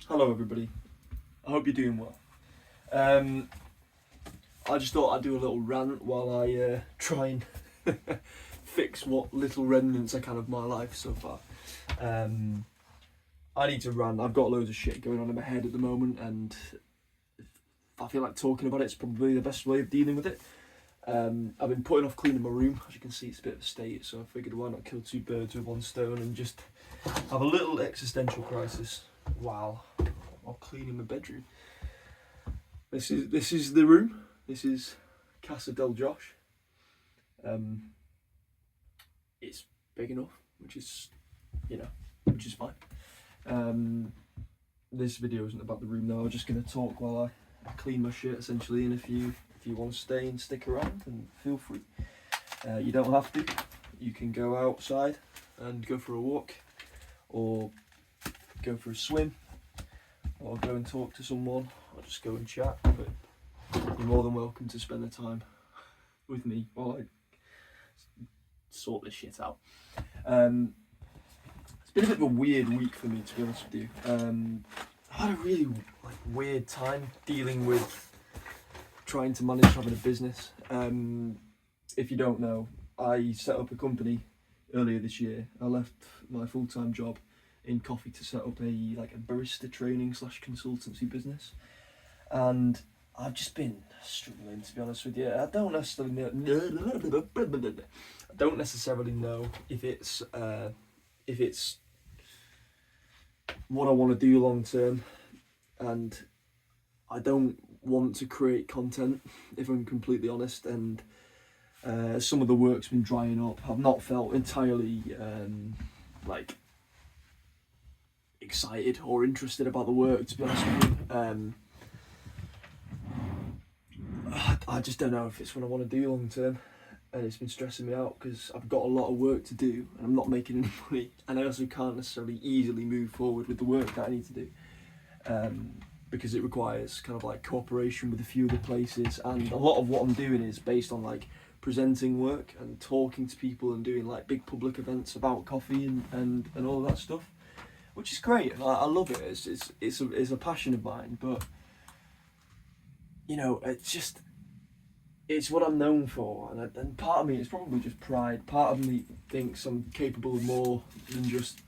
Hello everybody, I hope you're doing well. I just thought I'd do a little rant while I try and fix what little remnants I can of my life so far. I need to rant. I've got loads of shit going on in my head at the moment, and I feel like talking about it's probably the best way of dealing with it. I've been putting off cleaning my room. As you can see, it's a bit of a state, so I figured why not kill two birds with one stone and just have a little existential crisis while cleaning my bedroom. This is the room. This is Casa del Josh. It's big enough, which is fine. This video isn't about the room though. I'm just gonna talk while I clean my shit essentially, and if you want to stay and stick around, then feel free. You don't have to. You can go outside and go for a walk, or go for a swim, or go and talk to someone, or just go and chat. But you're more than welcome to spend the time with me while I sort this shit out. It's been a bit of a weird week for me, to be honest with you. I had a really weird time dealing with trying to manage having a business. If you don't know, I set up a company earlier this year. I left my full-time job in coffee to set up a barista training / consultancy business, and I've just been struggling, to be honest with you. I don't necessarily know if it's what I want to do long term, and I don't want to create content, if I'm completely honest, and some of the work's been drying up. I've not felt entirely excited or interested about the work, to be honest with you. I just don't know if it's what I want to do long term, and it's been stressing me out because I've got a lot of work to do and I'm not making any money, and I also can't necessarily easily move forward with the work that I need to do, because it requires kind of cooperation with a few other places, and a lot of what I'm doing is based on presenting work and talking to people and doing big public events about coffee and all of that stuff, which is great, and I love it. It's a passion of mine, but it's what I'm known for, and part of me is probably just pride. Part of me thinks I'm capable of more than just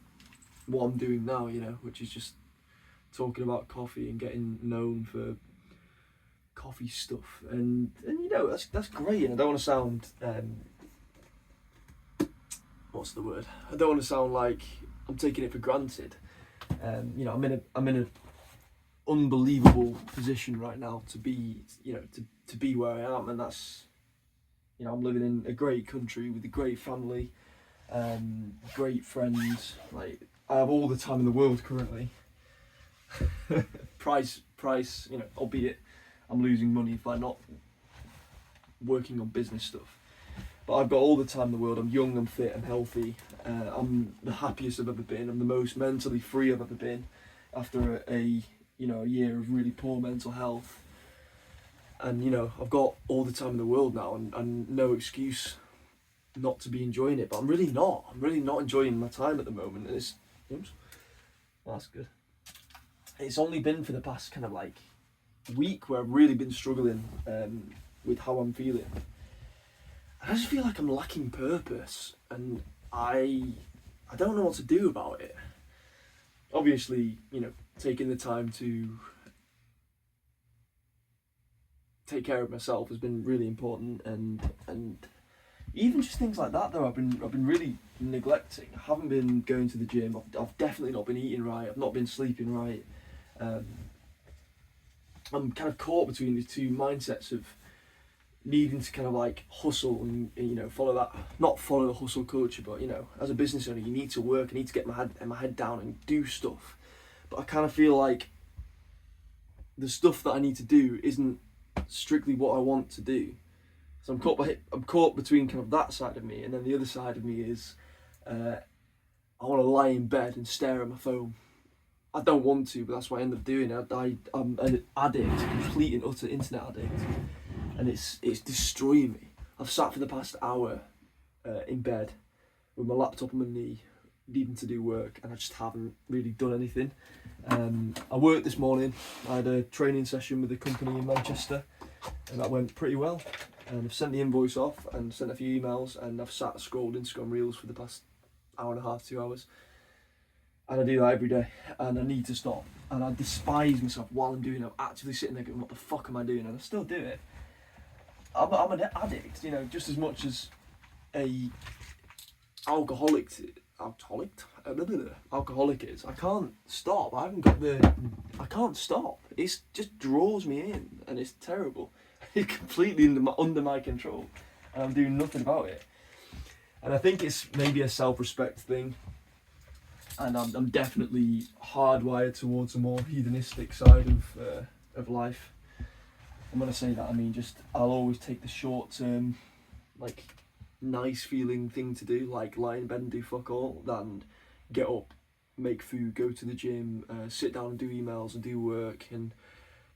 what I'm doing now, which is just talking about coffee and getting known for coffee stuff, and that's great. And I don't want to sound what's the word? I don't want to sound like I'm taking it for granted. I'm in a unbelievable position right now to be to be where I am, and that's I'm living in a great country with a great family, great friends. I have all the time in the world currently. price, albeit I'm losing money by not working on business stuff, but I've got all the time in the world. I'm young, I'm fit, I'm healthy. I'm the happiest I've ever been. I'm the most mentally free I've ever been after a year of really poor mental health, and I've got all the time in the world now, and no excuse not to be enjoying it. But I'm really not enjoying my time at the moment, and it's that's good. It's only been for the past kind of week where I've really been struggling with how I'm feeling. I just feel like I'm lacking purpose, and I don't know what to do about it. Obviously, taking the time to take care of myself has been really important, and even just things like that though I've been really neglecting. I haven't been going to the gym. I've definitely not been eating right. I've not been sleeping right. I'm kind of caught between these two mindsets of needing to kind of hustle and follow that, not follow the hustle culture, but as a business owner you need to work. I need to get my head down and do stuff, but I kind of feel like the stuff that I need to do isn't strictly what I want to do. So I'm caught between kind of that side of me, and then the other side of me is I want to lie in bed and stare at my phone. I don't want to, but that's what I end up doing. I'm an addict, complete and utter internet addict, and it's destroying me. I've sat for the past hour in bed with my laptop on my knee, needing to do work, and I just haven't really done anything. I worked this morning. I had a training session with a company in Manchester, and that went pretty well. And I've sent the invoice off and sent a few emails, and I've sat scrolled Instagram Reels for the past hour and a half, 2 hours. And I do that every day, and I need to stop. And I despise myself while I'm doing it. I'm actively sitting there going, what the fuck am I doing? And I still do it. I'm an addict, you know, just as much as a alcoholic is. I can't stop. I can't stop. It just draws me in, and it's terrible. It's completely under my control, and I'm doing nothing about it. And I think it's maybe a self-respect thing, and I'm definitely hardwired towards a more hedonistic side of life. And when I say that, I mean just I'll always take the short-term, like, nice feeling thing to do, like lie in bed and do fuck all, than get up, make food, go to the gym, sit down and do emails and do work and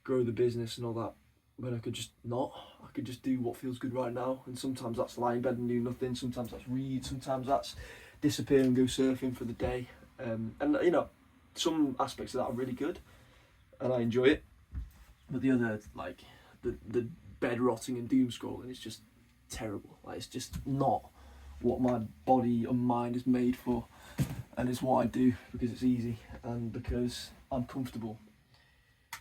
grow the business and all that, when I could just not. I could just do what feels good right now, and sometimes that's lie in bed and do nothing, sometimes that's read, sometimes that's disappear and go surfing for the day. And you know, some aspects of that are really good and I enjoy it, but the other, like the bed rotting and doom scrolling, is just terrible. Like, it's just not what my body and mind is made for, and it's what I do because it's easy and because I'm comfortable.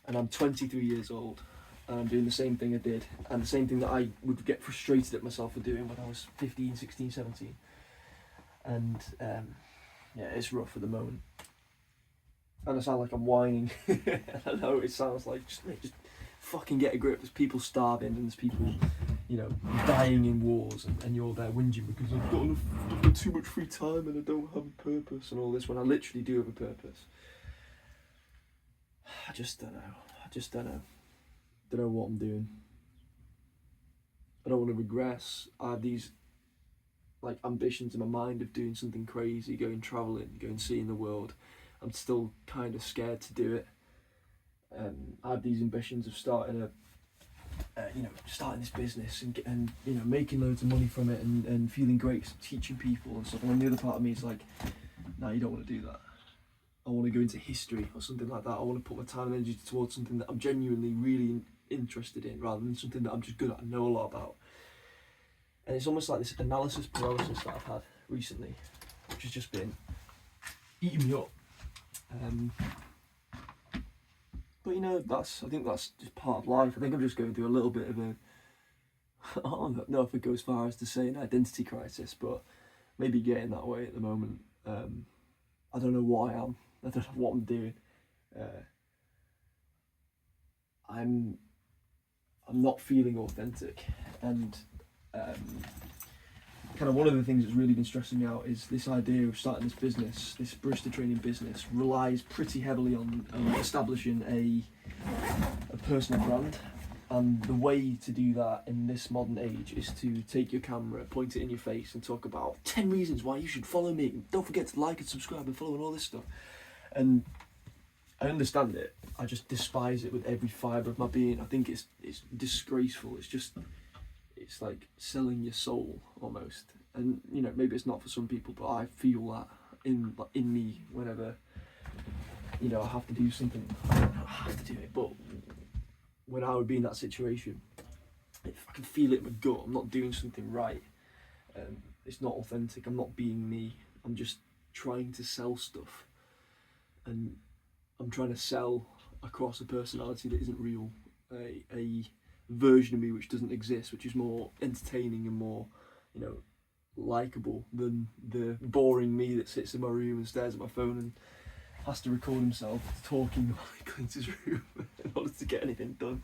And I'm 23 years old, and I'm doing the same thing I did, and the same thing that I would get frustrated at myself for doing when I was 15, 16, 17. And yeah, it's rough at the moment. And I sound like I'm whining. I know it sounds like, just fucking get a grip. There's people starving, and there's people, you know, dying in wars, and you're there whinging because I've got too much free time and I don't have a purpose and all this, when I literally do have a purpose. I just don't know. Don't know what I'm doing. I don't want to regress. I have these, like, ambitions in my mind of doing something crazy, going travelling, going seeing the world. I'm still kind of scared to do it. I have these ambitions of starting starting this business and you know, making loads of money from it and feeling great teaching people and stuff. And then the other part of me is like, no, you don't want to do that. I want to go into history or something like that. I want to put my time and energy towards something that I'm genuinely really interested in, rather than something that I'm just good at and know a lot about. And it's almost like this analysis paralysis that I've had recently, which has just been eating me up. But you know, I think that's just part of life. I think I'm just going through a little bit of a, I don't know if it goes as far as to say an identity crisis, but maybe getting that way at the moment. I don't know what I am. I don't know what I'm doing. I'm not feeling authentic, and kind of one of the things that's really been stressing me out is this idea of starting this business. This barista training business relies pretty heavily on establishing a personal brand, and the way to do that in this modern age is to take your camera, point it in your face, and talk about 10 reasons why you should follow me. Don't forget to like and subscribe and follow and all this stuff. And I understand it. I just despise it with every fibre of my being. I think it's disgraceful. It's like selling your soul almost. And you know, maybe it's not for some people, but I feel that in me whenever, you know, I have to do something. I don't have to do it, but when I would be in that situation, if I can feel it in my gut, I'm not doing something right. It's not authentic. I'm not being me. I'm just trying to sell stuff, and I'm trying to sell across a personality that isn't real, a version of me which doesn't exist, which is more entertaining and more, you know, likable than the boring me that sits in my room and stares at my phone and has to record himself talking while he cleans his room in order to get anything done.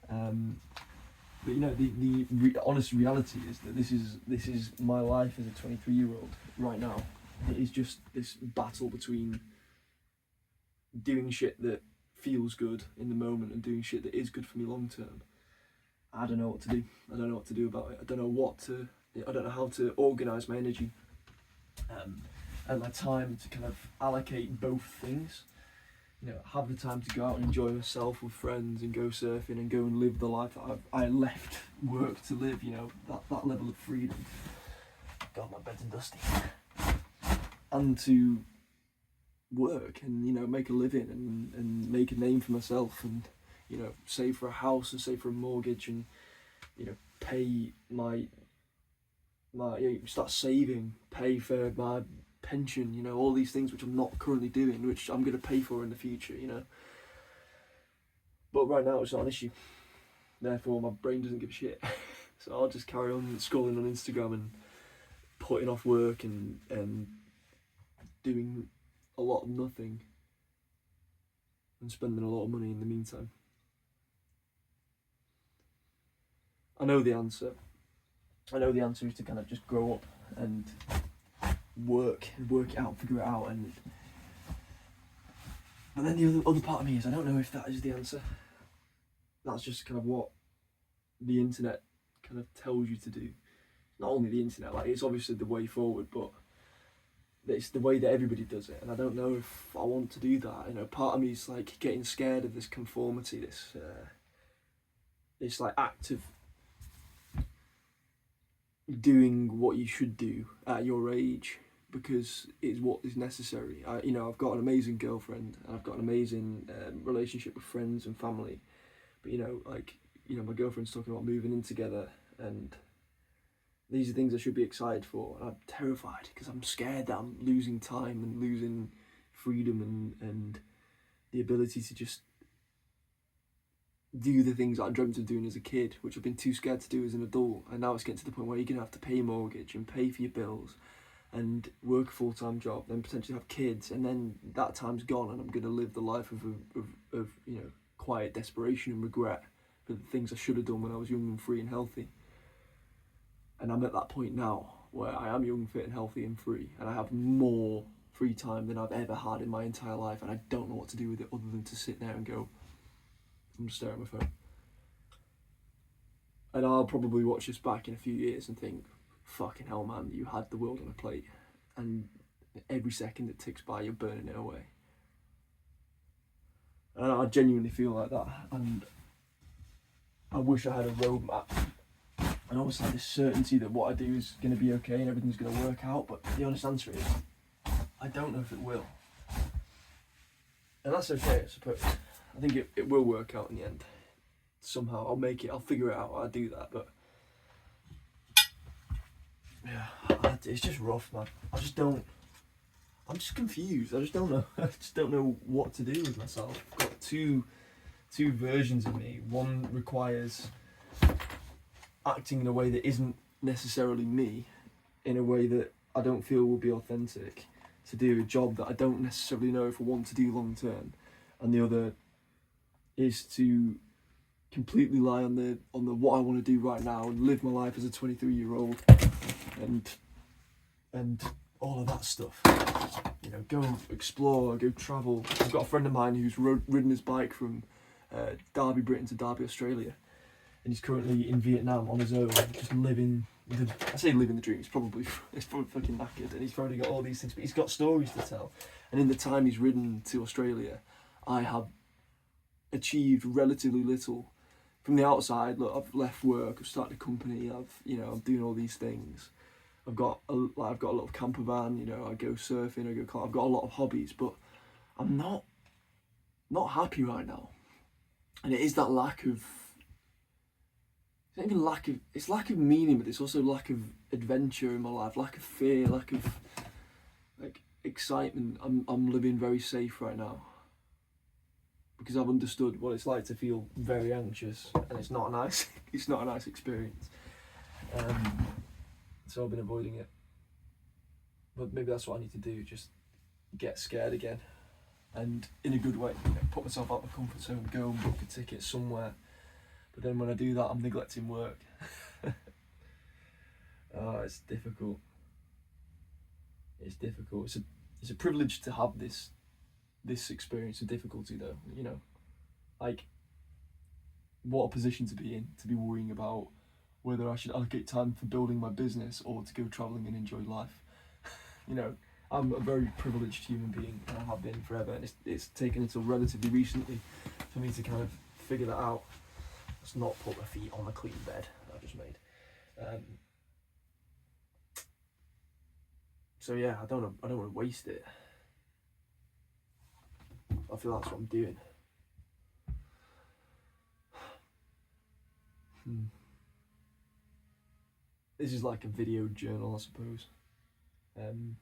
But you know, the honest reality is that this is my life as a 23-year-old right now. It is just this battle between doing shit that feels good in the moment and doing shit that is good for me long term. I don't know what to do. I don't know what to do about it. I don't know how to organise my energy and my time to kind of allocate both things. You know, have the time to go out and enjoy myself with friends and go surfing and go and live the life that I left work to live. You know, that level of freedom. God, my bed's dusty. and to work and, you know, make a living and make a name for myself, and, you know, save for a house and save for a mortgage, and, you know, pay my start saving, pay for my pension, you know, all these things which I'm not currently doing, which I'm going to pay for in the future, you know. But right now it's not an issue, therefore my brain doesn't give a shit. So I'll just carry on scrolling on Instagram and putting off work and doing a lot of nothing and spending a lot of money in the meantime. I know the answer. I know the answer is to kind of just grow up and work it out, figure it out, and but then the other part of me is I don't know if that is the answer. That's just kind of what the internet kind of tells you to do. Not only the internet, like, it's obviously the way forward, but it's the way that everybody does it, and I don't know if I want to do that. You know, part of me is like getting scared of this conformity, this like act of doing what you should do at your age because it's what is necessary. You know, I've got an amazing girlfriend and I've got an amazing relationship with friends and family, but, you know, like, you know, my girlfriend's talking about moving in together, and these are things I should be excited for, and I'm terrified because I'm scared that I'm losing time and losing freedom and the ability to just do the things that I dreamt of doing as a kid, which I've been too scared to do as an adult. And now it's getting to the point where you're going to have to pay a mortgage and pay for your bills and work a full-time job, then potentially have kids, and then that time's gone, and I'm going to live the life of you know, quiet desperation and regret for the things I should have done when I was young and free and healthy. And I'm at that point now where I am young, fit and healthy and free, and I have more free time than I've ever had in my entire life, and I don't know what to do with it other than to sit there and go, I'm just staring at my phone. And I'll probably watch this back in a few years and think, fucking hell, man, you had the world on a plate, and every second that ticks by, you're burning it away. And I genuinely feel like that, and I wish I had a roadmap, and obviously this certainty that what I do is going to be okay and everything's going to work out, but the honest answer is, I don't know if it will. And that's okay, I suppose. I think it will work out in the end. Somehow I'll make it, I'll figure it out, I'll do that, but yeah, it's just rough, man. I'm just confused. I just don't know. I just don't know what to do with myself. I've got two versions of me. One requires acting in a way that isn't necessarily me, in a way that I don't feel will be authentic, to do a job that I don't necessarily know if I want to do long term, and the other is to completely lie on the what I want to do right now and live my life as a 23-year-old and all of that stuff. You know, go explore, go travel. I've got a friend of mine who's ridden his bike from Derby, Britain to Derby, Australia, and he's currently in Vietnam on his own, just living I say living the dream, he's probably fucking knackered, and he's probably got all these things, but he's got stories to tell. And in the time he's ridden to Australia, I have achieved relatively little. From the outside, look, I've left work, I've started a company, I'm doing all these things. I've got a little camper van, you know, I go surfing, I've got a lot of hobbies, but I'm not happy right now. And it is that lack of, it's not even lack of meaning, but it's also lack of adventure in my life, lack of fear, lack of like excitement. I'm living very safe right now, because I've understood what it's like to feel very anxious, and it's not a nice experience. So I've been avoiding it. But maybe that's what I need to do, just get scared again, and in a good way, you know, put myself out of my comfort zone, go and book a ticket somewhere. But then when I do that, I'm neglecting work. It's difficult. It's difficult. It's a privilege to have this experience of difficulty, though, you know. Like, what a position to be in, to be worrying about whether I should allocate time for building my business or to go travelling and enjoy life. You know, I'm a very privileged human being, and I have been forever, and it's taken until relatively recently for me to kind of figure that out. Let's not put my feet on the clean bed that I've just made. So yeah, I don't want to waste it. I feel that's what I'm doing. This is like a video journal, I suppose. And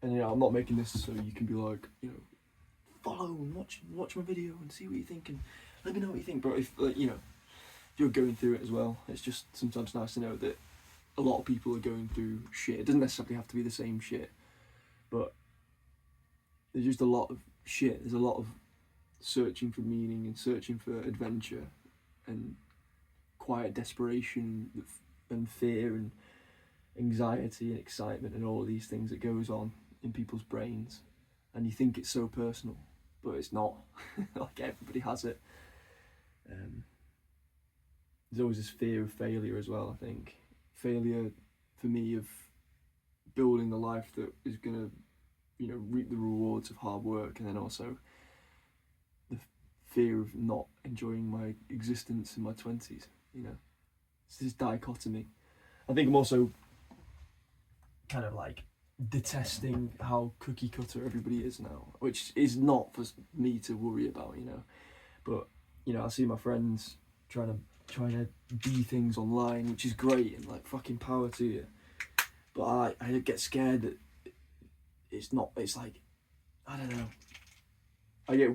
you know, I'm not making this so you can be like, you know, follow and watch my video and see what you think and let me know what you think. But if you know, if you're going through it as well, it's just sometimes nice to know that a lot of people are going through shit. It doesn't necessarily have to be the same shit, but there's just a lot of shit. There's a lot of searching for meaning and searching for adventure and quiet desperation and fear and anxiety and excitement and all of these things that goes on in people's brains, and you think it's so personal, but it's not. Like everybody has it. There's always this fear of failure as well. I think failure for me of building the life that is gonna, you know, reap the rewards of hard work, and then also the fear of not enjoying my existence in my 20s. You know, it's this dichotomy. I think I'm also kind of like detesting how cookie cutter everybody is now, which is not for me to worry about, you know. But you know, I see my friends trying to be things online, which is great, and like fucking power to you. But I get scared that it's not. It's like, I don't know. I get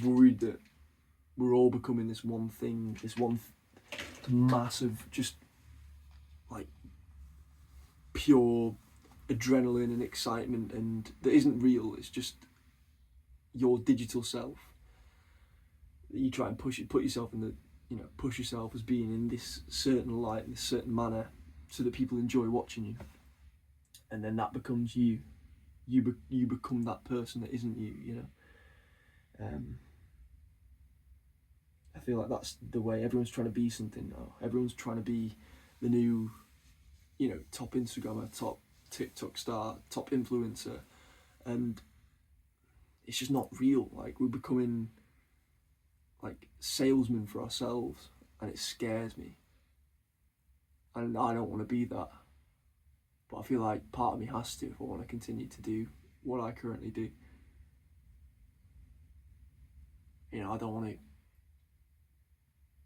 worried that we're all becoming this one thing, this one massive, just like pure adrenaline and excitement, and that isn't real. It's just your digital self. You try and put yourself in the, you know, push yourself as being in this certain light, in this certain manner, so that people enjoy watching you, and then that becomes you. You become that person that isn't you. You know. I feel like that's the way everyone's trying to be something now. Everyone's trying to be the new, you know, top Instagrammer, top TikTok star, top influencer, and it's just not real. Like, we're becoming like salesmen for ourselves, and it scares me. And I don't want to be that, but I feel like part of me has to if I want to continue to do what I currently do. You know, I don't want to.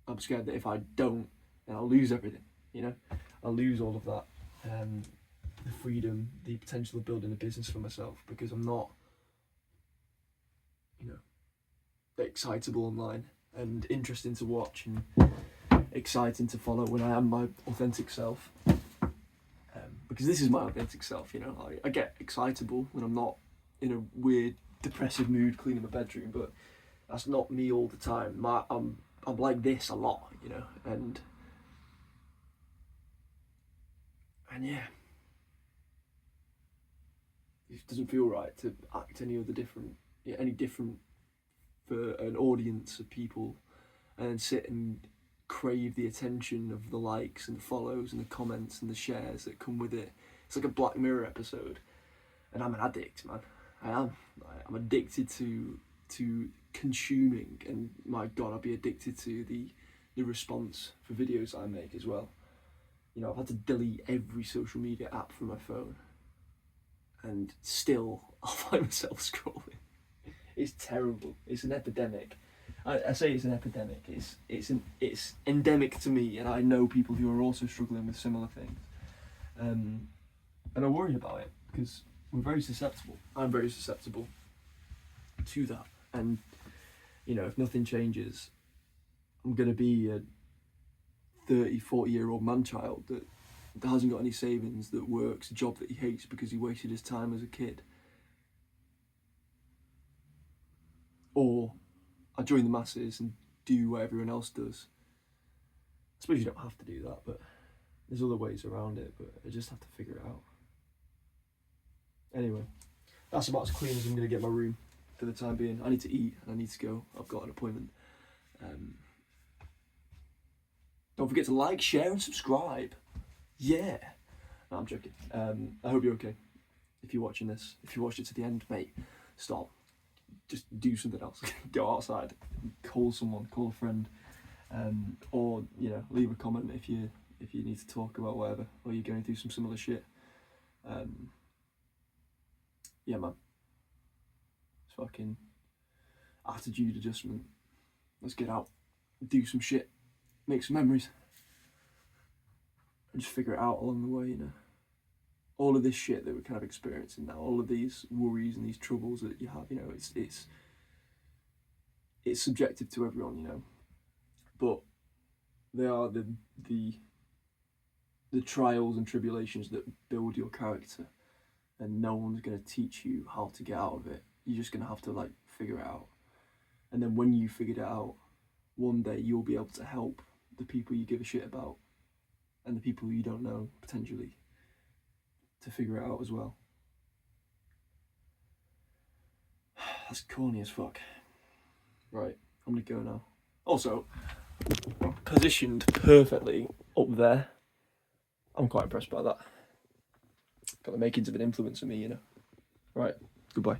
I'm scared that if I don't, then I'll lose everything. You know, I'll lose all of that, the freedom, the potential of building a business for myself, because I'm not, you know, excitable online and interesting to watch and exciting to follow when I am my authentic self. Because this is my authentic self. You know, I get excitable when I'm not in a weird depressive mood cleaning my bedroom, but that's not me all the time. I'm like this a lot, you know, and yeah, it doesn't feel right to act any different for an audience of people, and then sit and crave the attention of the likes and the follows and the comments and the shares that come with it. It's like a Black Mirror episode, and I'm an addict, man. I am. I'm addicted to consuming, and my God, I'll be addicted to the response for videos I make as well. You know, I've had to delete every social media app from my phone, and still I'll find myself scrolling. It's terrible. It's an epidemic. I say it's an epidemic. It's endemic to me, and I know people who are also struggling with similar things. And I worry about it because we're very susceptible. I'm very susceptible to that. And you know, if nothing changes, I'm gonna be a 30, 40-year-old man-child that hasn't got any savings, that works a job that he hates because he wasted his time as a kid. Or I join the masses and do what everyone else does. I suppose you don't have to do that, but there's other ways around it, but I just have to figure it out. Anyway, that's about as clean as I'm going to get my room for the time being. I need to eat and I need to go. I've got an appointment. Don't forget to like, share and subscribe. Yeah. No, I'm joking. I hope you're okay. If you're watching this, if you watched it to the end, mate, stop. Just do something else. Go outside, call someone, call a friend, or you know, leave a comment if you need to talk about whatever, or you're going through some similar shit. yeah, man. It's fucking attitude adjustment. Let's get out, do some shit, make some memories, and just figure it out along the way, you know. All of this shit that we're kind of experiencing now, all of these worries and these troubles that you have, you know, it's subjective to everyone, you know. But they are the trials and tribulations that build your character, and no one's going to teach you how to get out of it. You're just going to have to like figure it out. And then when you figured it out, one day you'll be able to help the people you give a shit about and the people you don't know, potentially, to figure it out as well. That's corny as fuck. Right, I'm gonna go now. Also, positioned perfectly up there. I'm quite impressed by that. Got the makings of an influence on me, you know. Right, goodbye.